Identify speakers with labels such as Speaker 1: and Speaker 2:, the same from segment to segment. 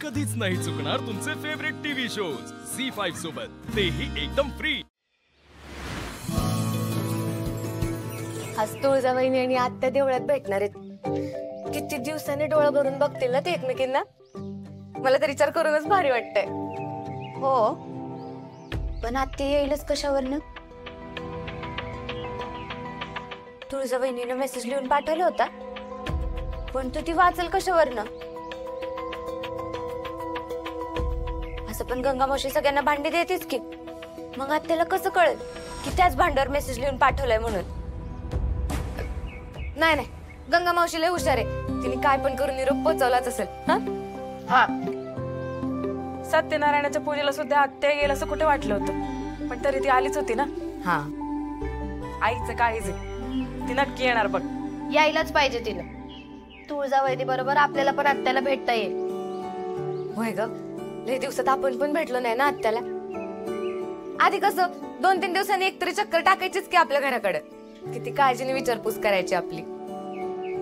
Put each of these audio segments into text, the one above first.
Speaker 1: कधीच नाही चुकणार तुमचे फेवरेट टीव्ही शोज झी5 सोबत, तेही एकदम फ्री।
Speaker 2: आज तुळजावहिनी आणि आत्या देवळात भेटणार आहेत। किती दिवसांनी डोळा भरून बघतील ना ते एकमेकींना। मला तर विचार करूनच भारी वाटतंय। हो, पण आत्या येईलच कशावरनं? तुळजावहिनीने मेसेज लिहून पाठवला होता, पण तू ती वाचल कशावरनं? असं पण गंगा मावशी सगळ्यांना भांडी देतेच की, मग आत्याला कसं कळेल की त्याच भांड्यावर मेसेज लिहून पाठवलाय म्हणून? नाही नाही, गंगा मावशी लय हुशार आहे, तिने काय पण करून निरोप पोहोचवलाच असेल।
Speaker 3: हा, सत्यनारायणाच्या पूजेला सुद्धा आत्या येईल असं कुठे वाटलं होतं, पण तरी ती आलीच होती ना।
Speaker 2: हा,
Speaker 3: आईचं काळीच आहे, ती नक्की येणार बघ।
Speaker 2: यायलाच पाहिजे तिनं। तुळजावहिनी बरोबर आपल्याला पण आत्याला भेटता येईल। होय ग, लय दिवसात आपण पण भेटलो नाही ना आत्याला। आधी कसं 2-3 दिवसांनी एकतरी चक्कर टाकायचीच की आपल्या घराकडे, किती काळजीने विचारपूस करायची आपली।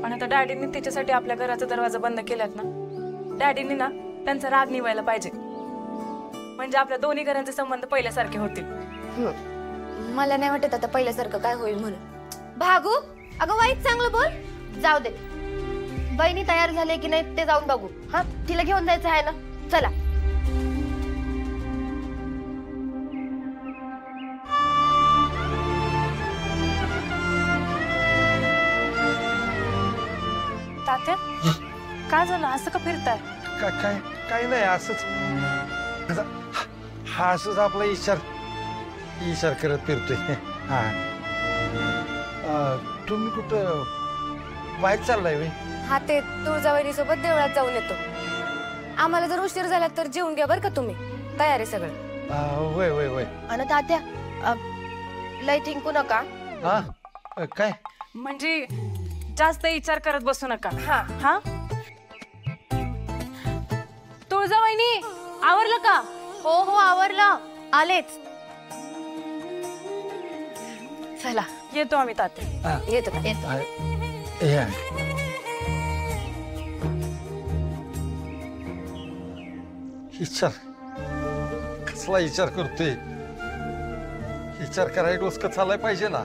Speaker 3: पण आता डॅडींनी तिच्यासाठी आपल्या घराचा दरवाजा बंद केलात ना, डॅडींनी ना त्यांचा राग निवायला पाहिजे, म्हणजे आपल्या दोन्ही घरांचे संबंध पहिल्यासारखे होतील।
Speaker 2: मला नाही वाटत आता पहिल्यासारखं काय होईल म्हणून। भागू, अगं वाईट चांगलं बोल, जाऊ दे। बहिणी तयार झाले की नाही ते जाऊन बघू। हा, तिला घेऊन जायचं आहे ना, चला।
Speaker 3: तात्या, काय झालं? असं का फिरताय?
Speaker 4: काय काय नाही, असंच हा असंच आपला इशार करत फिरतोय। हा, तुम्ही कुठं बाहेर चाललाय वे?
Speaker 2: हा, ते तुळजावहिनी सोबत देवळात जाऊन येतो। आम्हाला जर उशीर झाला तर जेवून घ्या बरं का तुम्ही, तयार आहे सगळं।
Speaker 4: वय वय वय।
Speaker 2: आणि तात्या, लय थिंकू नका।
Speaker 4: हा, काय
Speaker 3: म्हणजे जास्त विचार करत बसू नका।
Speaker 2: हा
Speaker 3: हा, तुळजावहिनी आवरलं का?
Speaker 2: हो हो, आवरलं, आलेच। चला,
Speaker 3: येतो आम्ही तात्या।
Speaker 2: येतो येतो।
Speaker 4: विचार कसला विचार करतोय? विचार करायला डोसकं चालाय पाहिजे ना।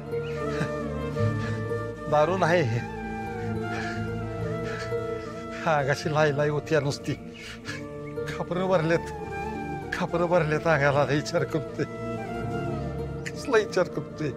Speaker 4: दारू नाही, हा कशी लाई होती नुसती। खापरं भरलेत अंगाला। विचार करतोय, कसला विचार करतोय?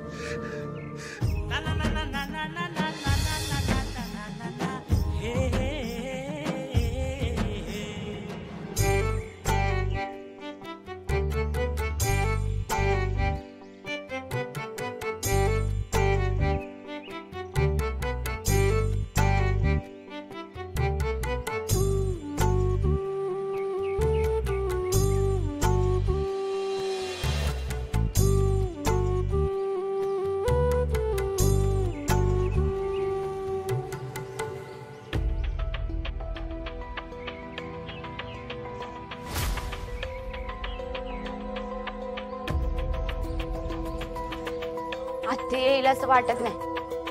Speaker 2: आत्या येईल असं वाटत नाही।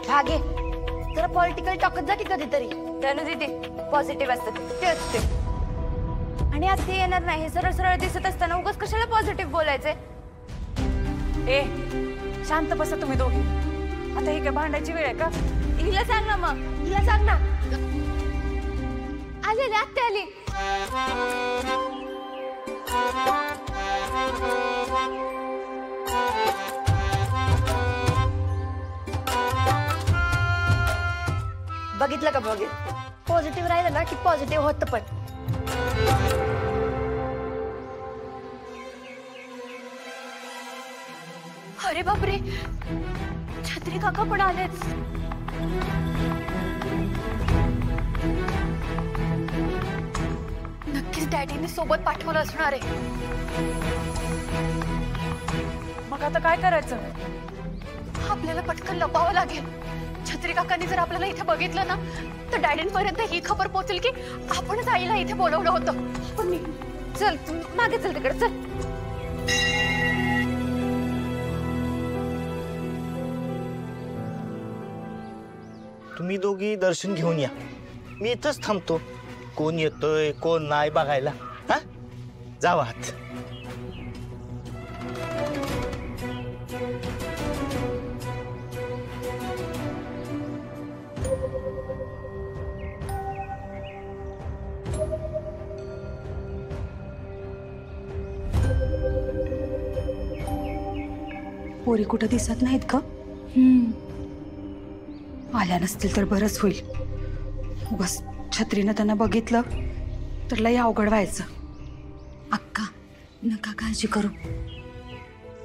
Speaker 2: भागे, जरा पॉलिटिकल टॉकत जा की कधीतरी। त्यानं दीदी पॉझिटिव्ह असतं ते असते, आणि आत्या येणार नाही हे सरळ सरळ दिसत असताना उगाच कशाला पॉझिटिव्ह बोलायचंय?
Speaker 3: ए, शांत बसा तुम्ही दोघी। आता ही काय भांडायची वेळ आहे का?
Speaker 2: हिला सांग ना, मग हिला सांग ना। आली आत्या आली। बघितलं का? पॉझिटिव्ह राहिलं ना की पॉझिटिव्ह होतं पण। अरे बापरे, छत्री काका पण आलेच। नक्कीच डॅडीने सोबत पाठवलं असणार आहे।
Speaker 3: मग आता काय करायचं?
Speaker 2: आपल्याला पटकन लपावं लागेल। छत्री काकांनी जर आपल्याला इथे बघितलं ना तर डॅडींपर्यंत ही खबर पोहोचेल की आपणच आईला इथे बोलवलं होतं। पण चल मागे चल, तिकडे चल।
Speaker 5: तुम्ही दोघी दर्शन घेऊन या, मी इथंच थांबतो। कोण येतोय कोण नाही बघायला। जावा आत.
Speaker 6: पोरी कुठं दिसत नाहीत का? आल्या नसतील तर बरंच होईल. बस छत्रीनं त्यांना बघितलं तर लय अवघड व्हायचं.
Speaker 7: अक्का नका काळजी करू.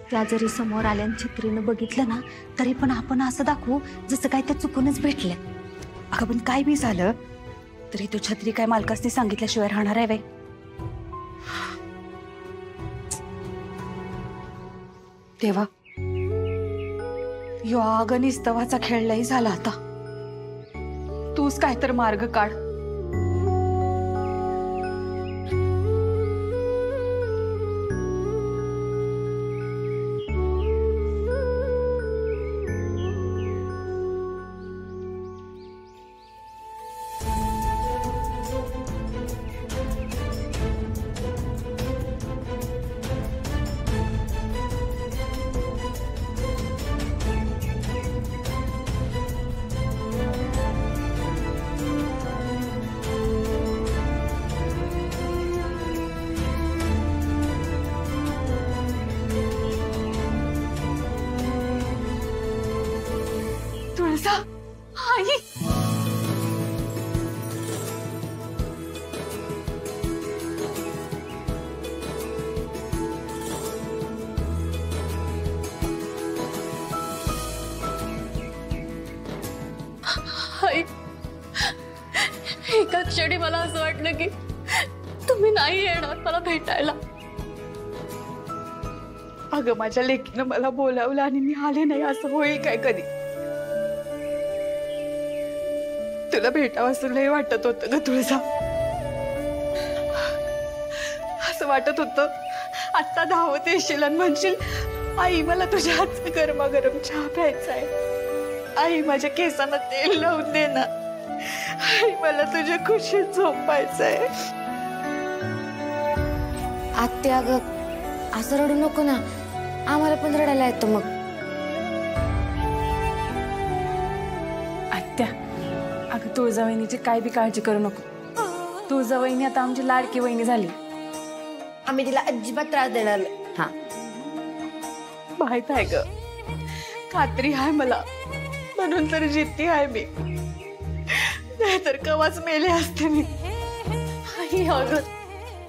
Speaker 7: त्या जरी समोर आल्या आणि छत्रीनं बघितलं ना तरी पण आपण असं दाखवू जसं काय त्या चुकूनच भेटले.
Speaker 6: अगं पण काय बी झालं तरी तो छत्री काय मालकासनी सांगितल्याशिवाय राहणार आहे वे. तेव्हा यो अगनिस्तवाचा खेळ लई झाला आता. तूच काय तर मार्ग काढ. तुळजा आई
Speaker 7: आई, एका क्षणी मला असं वाटलं की तुम्ही नाही येणार मला भेटायला.
Speaker 6: अगं माझ्या लेकीनं मला बोलावलं आणि मी आले नाही असं होईल काय कधी? तुला भेटावं असं लय वाटत होतं ग तुळजा. असं वाटत होतं आत्ता धावत येशील आणि म्हणशील आई मला तुझ्या हातचा गरमागरम चहा प्यायचा आहे. आई माझ्या केसांना तेल लावून दे ना. आई मला तुझ्या खुशीत झोपायचंय.
Speaker 2: आत्या अगं असं रडू नको ना, आम्हाला पण रडायला येतं मग.
Speaker 3: आत्या अगं तुळजावहिनीची काय बी काळजी करू नको. तुळजावहिनी आता आमची लाडकी वहिनी झाली.
Speaker 2: आम्ही तिला अजिबात त्रास देणार नाही. हा
Speaker 6: माहित आहे ग, खात्री आहे मला, म्हणून तर जिद्दी आहे मी. नाहीतर कवाच मेले असते मी. आई अगं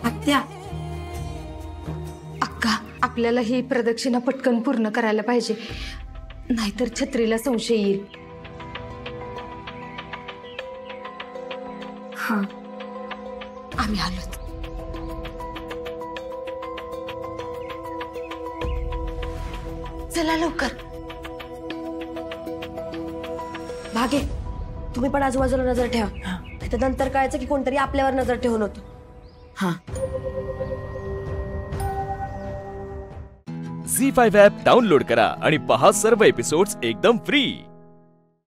Speaker 7: आत्या, अक्का आपल्याला ही प्रदक्षिणा पटकन पूर्ण करायला पाहिजे, नाहीतर छत्रीला संशय येईल. हा आम्ही आलोच. चला लवकर.
Speaker 2: भागे तुम्ही पण आजूबाजूला नजर ठेवा, नाहीतर नंतर कळायचं की कोणतरी आपल्यावर नजर ठेवून होतं. हा
Speaker 1: झी5 ॲप डाउनलोड करा आणि पहा सर्व एपिसोड्स एकदम फ्री.